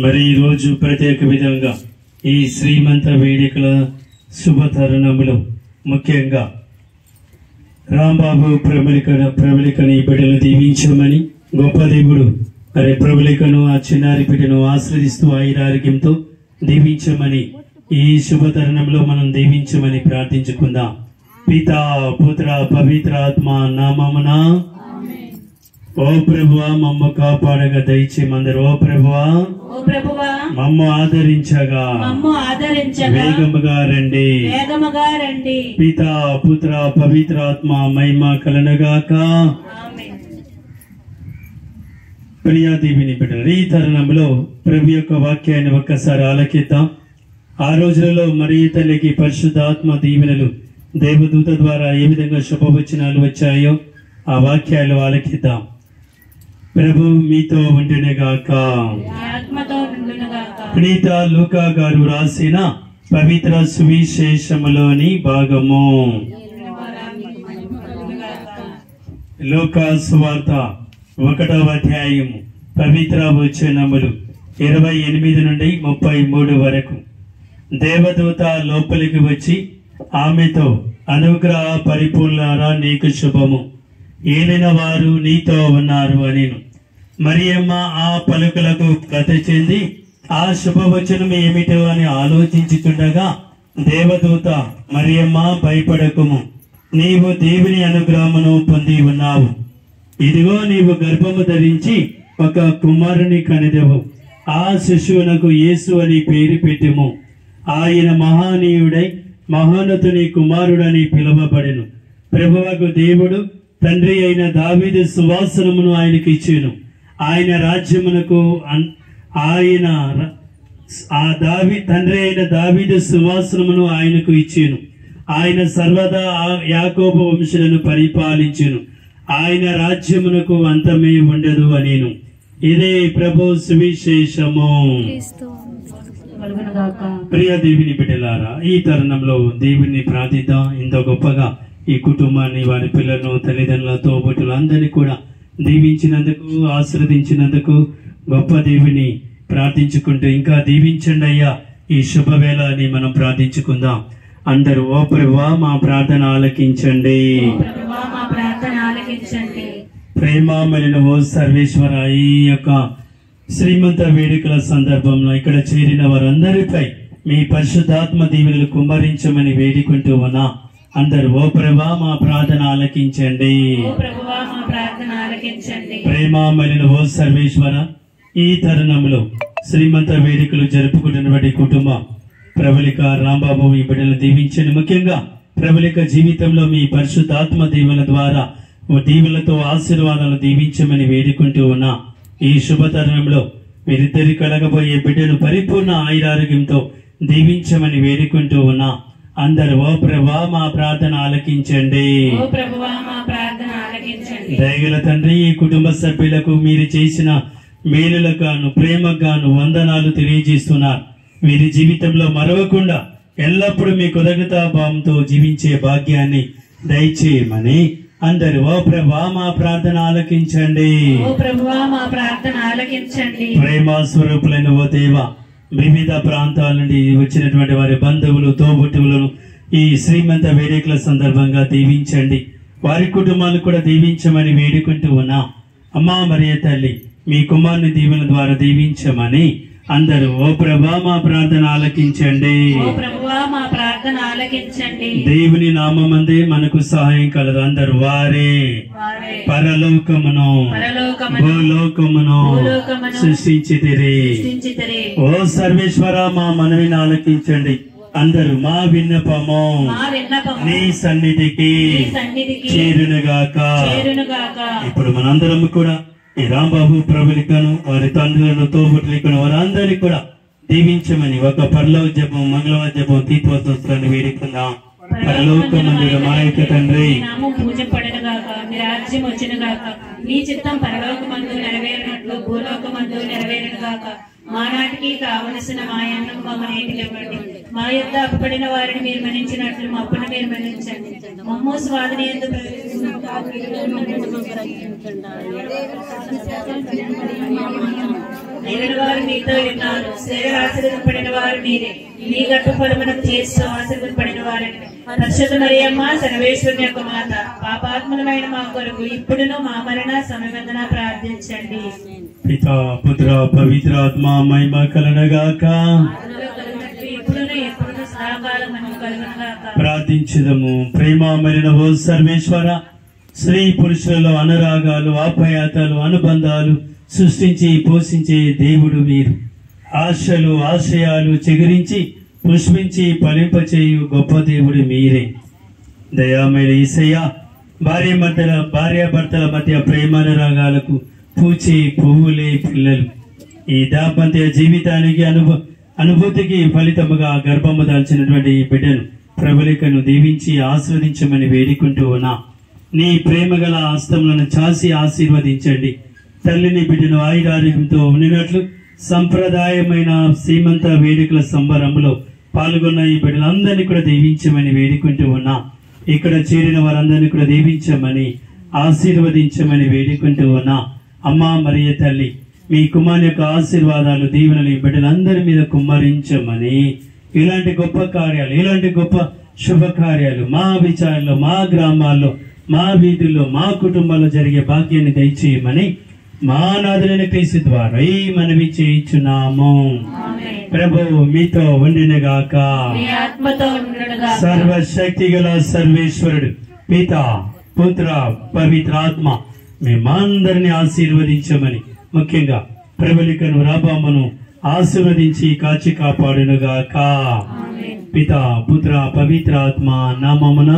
మరి ఈ రోజు ప్రత్యేక విధంగా ఈ శ్రీమంత వేడుకల శుభ తరుణంలో ముఖ్యంగా రాంబాబు ప్రబలికని బిడ్డలు దీవించమని గొప్ప దేవుడు మరి ప్రబలికను ఆ చిన్నారి బిడ్డను ఆశ్రదిస్తూ ఆయురారోగ్యంతో దీవించమని ఈ శుభ తరుణంలో మనం దీవించమని ప్రార్థించుకుందాం. పితా పుత్ర పవిత్రాత్మ నామమున ఓ ప్రభువా మమ్మ కాపాడగా దయచేయమందరు. ఓ ప్రభువా మమ్మ ఆదరించగా వేగముగా రండి. పితా పుత్ర పవిత్రాత్మ మహిమ కలనగాక. ప్రియాదేవిని బిడ్డలు, ఈ తరుణంలో ప్రభు యొక్క వాక్యాన్ని ఒక్కసారి ఆలకిద్దాం. ఆ రోజులలో మరియ తల్లికి పరిశుద్ధాత్మ దీవెనలు దేవదూత ద్వారా ఏ విధంగా శుభవచనాలు వచ్చాయో ఆ వాక్యాలు ఆలకిద్దాం. ప్రభు మీతో ఉండునుగాక. పునీత లూకా గారు రాసిన పవిత్ర సువిశేషములోని భాగము. లూకా సువార్త 1వ అధ్యాయము పవిత్ర వచనములు 28 నుండి 33 వరకు. దేవదూత లోపలికి వచ్చి ఆమెతో, అనుగ్రహ పరిపూర్ణారా, నీకు శుభము, ఏలిన వారు నీతో ఉన్నారు అనిను. మరియమ్మ ఆ పలుకులకు గత చెంది ఆ శుభవచనం ఏమిటో అని ఆలోచించుచుండగా దేవదూత, మరియమ్మ భయపడకుము, నీవు దేవుని అనుగ్రహమును పొంది ఉన్నావు. ఇదిగో నీవు గర్భము ధరించి ఒక కుమారుని కనిదెవు. ఆ శిశువునకు యేసు అని పేరు పెట్టుము. ఆయన మహానీయుడై మహోన్నతుని కుమారుడని పిలువబడెను. ప్రభువకు దేవుడు తండ్రి అయిన దావీదు సువాసనమును ఆయనకి ఇచ్చెను. ఆయన రాజ్యమునకు తండ్రి అయిన దావీదు సువాసనమును ఆయనకు ఇచ్చెను. ఆయన సర్వదా యాకోబు వంశులను పరిపాలించెను. ఆయన రాజ్యమునకు అంతమే ఉండదు అనేను. ఇదే ప్రభు సువిశేషము. ప్రియ దేవుని బిడ్డలారా, ఈ తరుణంలో దేవుని ప్రార్థిద్దాం. ఇంత గొప్పగా ఈ కుటుంబాన్ని, వారి పిల్లలను, తల్లిదండ్రుల తోబుట్టులు అందరినీ కూడా దీవించినందుకు, ఆశీర్వదించినందుకు గొప్ప దేవుని ప్రార్థించుకుంటూ ఇంకా దీవించండి అయ్యా ఈ శుభవేళ అని మనం ప్రార్థించుకుందాం. అందరూ, ఓ ప్రభువా మా ప్రార్థన ఆలకించండి. ప్రేమమైన ఓ సర్వేశ్వర, ఈ యొక్క శ్రీమంత వేడుకల సందర్భంలో ఇక్కడ చేరిన వారందరిపై మీ పరిశుద్ధాత్మ దీవెనలు కుమ్మరించమని వేడుకుంటూ ఉన్నా. అందరూ, ఓ ప్రభా మా ప్రార్థన ఆలకించండి. ప్రేమమైన ఓ సర్వేశ్వర, ఈ తరుణంలో శ్రీమంత వేడుకలు జరుపుకుంటున్నటువంటి కుటుంబం ప్రబలిక రాంబాబు ఈ బిడ్డలు దీవించండి. ముఖ్యంగా ప్రబలిక జీవితంలో మీ పరిశుద్ధాత్మ దీవెనల ద్వారా దీవెనలతో ఆశీర్వాదాలు దీవించమని వేడుకుంటూ ఉన్నా. ఈ శుభతరుణంలో మీరిద్దరి కలగబోయే బిడ్డను పరిపూర్ణ ఆయురారోగ్యంతో దీవించమని వేడుకుంటూ ఉన్నా. అందరూ, ఓ ప్రభా మా ప్రార్థన ఆలకించండి. దయగల తండ్రి, ఈ కుటుంబ సభ్యులకు మీరు చేసిన మేలులకు గాను, ప్రేమకు గాను వందనాలు తెలియజేస్తున్నారు. వీరి జీవితంలో మరవకుండా ఎల్లప్పుడూ మీ కృతజ్ఞతాభావంతో జీవించే భాగ్యాన్ని దయచేయమని అందరూ, ఓ ప్రభా మా ప్రార్థన ఆలకించండి. ప్రేమ స్వరూపులైన ఓ దేవ, వివిధ ప్రాంతాల నుండి వచ్చినటువంటి వారి బంధువులు, తోబుట్టువులను ఈ శ్రీమంత వేడుకల సందర్భంగా దీవించండి. వారి కుటుంబాలను కూడా దీవించమని వేడుకుంటూ ఉన్నా. అమ్మా మరియ తల్లి, మీ కుమారుని దీవెన ద్వారా దీవించమని అందరూ, ఓ ప్రభా మా ప్రార్థన ఆలకించండి. దేవుని నామమందే మనకు సహాయం కలదు. అందరూ, వారే పరలోకమును భూలోకమును సృష్టించితిరి. ఓ సర్వేశ్వర మా మనవిని ఆలకించండి. అందరూ, మా విన్నపము నీ సన్నిధికి చేరునుగాక. ఇప్పుడు మనందరం కూడా ఈ రాంబాబు ప్రబలికను, వారి తండ్రులను, తోబుట్టులను, వారందరినీ కూడా దీవించమని ఒక పరలోక జపం, మంగళవార జపం, దీపోత్సవాన్ని వేడుకుందాం. పరలోకమందున మా యొక్క తండ్రి, పూజ పడనుగాక, మీ రాజ్యం వచ్చునుగాక, మీ చిత్తం పరలోకమందు నెరవేరినట్లు భూలోకమందు నెరవేరునుగాక. మానాటికి కావలసిన మాయన్నం మమ్మల్ని ఇవ్వండి. మా యొద్ద అప్పుపడిన వారిని మీరు మన్నించినట్లు మా అప్పును మీరు మన్నించండి. మమ్ము స్వాదిని యందు ప్రవేశించండి. ఎగిన వారు మీతో ఉన్నారు. స్త్రీలు ఆశీర్వదింపబడిన వారు మీరే. మీ గర్భ ఫలమునకు చేస్తూ ఆశీర్వదింపబడిన వారని. పరిశుద్ధ మరియమ్మ సర్వేశ్వరుని యొక్క మాత, పాపాత్ములమైన మా కొరకు ఇప్పుడును మా మరణ సమయమందున ప్రార్థించండి. పితా పుత్ర పవిత్రాత్మ మహిమ కలుగుగాక. ఇప్పుడును ఎప్పుడును సదాకాలం మనకు కలుగునుగాక. ప్రార్థించుదము. ప్రేమమైన ఓ సర్వేశ్వర, స్త్రీ పురుషులలో అనురాగాలు, ఆప్యాయతలు, అనుబంధాలు సృష్టించి పోషించే దేవుడు మీరు. ఆశలు ఆశయాలు చిగురించి పుష్పించి ఫలింపచేయు గొప్ప దేవుడు మీరే. దయామైన యేసయ్య, భార్యాభర్తల మధ్య ప్రేమానురాగాలకు పూచే పువ్వులే పిల్లలు. ఈ దాంపత్య జీవితానికి అనుభూతికి ఫలితముగా గర్భము దాల్చినటువంటి ఈ బిడ్డను ప్రబలికను దీవించి ఆస్వాదించమని వేడుకుంటూ ఉన్నా. నీ ప్రేమగల హస్తములను చాసి ఆశీర్వదించండి. తల్లిని బిడ్డను ఆయురారోగ్యంతో ఉండినట్లు సంప్రదాయమైన సీమంత వేడుకల సంబరంలో పాల్గొన్న ఈ బిడ్డలందరినీ కూడా దీవించమని వేడుకుంటూ ఉన్నా. ఇక్కడ చేరిన వారందరినీ కూడా దీవించమని ఆశీర్వదించమని వేడుకుంటూ ఉన్నా. అమ్మా మరియ తల్లి, మీ కుమారుని యొక్క ఆశీర్వాదాలు దీవెనలు ఈ బిడ్డలందరి మీద కుమ్మరించమని, ఇలాంటి గొప్ప కార్యాలు, ఇలాంటి గొప్ప శుభకార్యాలు మా విచారణలో, మా గ్రామాల్లో, మా వీధుల్లో, మా కుటుంబాల్లో జరిగే భాగ్యాన్ని దయచేయమని మా నాథులైన క్రీస్తు ద్వారా ఈ మనవి చేయించున్నాము. ప్రభువు మీతో ఉండినగాక. సర్వశక్తి గల సర్వేశ్వరుడు పిత పుత్ర పవిత్రాత్మ మేమందరిని ఆశీర్వదించమని, ముఖ్యంగా ప్రబలికను రాబామను ఆశీర్వదించి కాచి కాపాడునుగాక. పిత పుత్ర పవిత్రాత్మ నామమున